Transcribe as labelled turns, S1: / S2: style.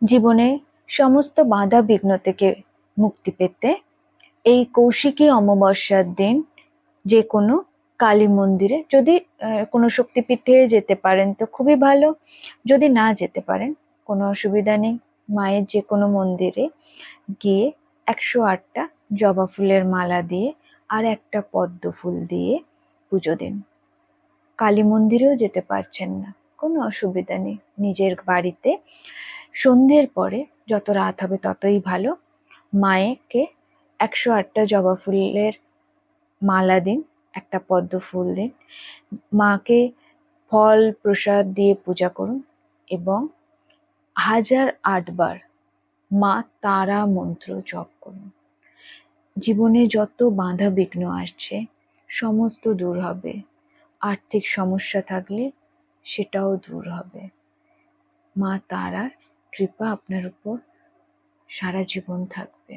S1: জীবনে সমস্ত বাধা বিঘ্ন থেকে মুক্তি পেতে এই কৌশিকী অমাবস্যার দিন যে কোনো কালী মন্দিরে, যদি কোনো শক্তিপীঠে যেতে পারেন তো খুবই ভালো, যদি না যেতে পারেন কোনো অসুবিধা নেই, মায়ের যে কোনো মন্দিরে গিয়ে 108টা জবা ফুলের মালা দিয়ে আর একটা পদ্ম ফুল দিয়ে পুজো দিন। কালী মন্দিরেও যেতে পারছেন না, কোনো অসুবিধা নেই, নিজের বাড়িতে সন্ধ্যের পরে, যত রাত হবে ততই ভালো, মায়েকে 108টা জবা ফুলের মালা দিন, একটা পদ্ম ফুল দিন, মাকে ফল প্রসাদ দিয়ে পূজা করুন এবং 1008বার মা তারা মন্ত্র জপ করুন। জীবনে যত বাধা বিঘ্ন আসছে সমস্ত দূর হবে, আর্থিক সমস্যা থাকলে সেটাও দূর হবে। মা তারার কৃপা আপনার উপর সারা জীবন থাকবে।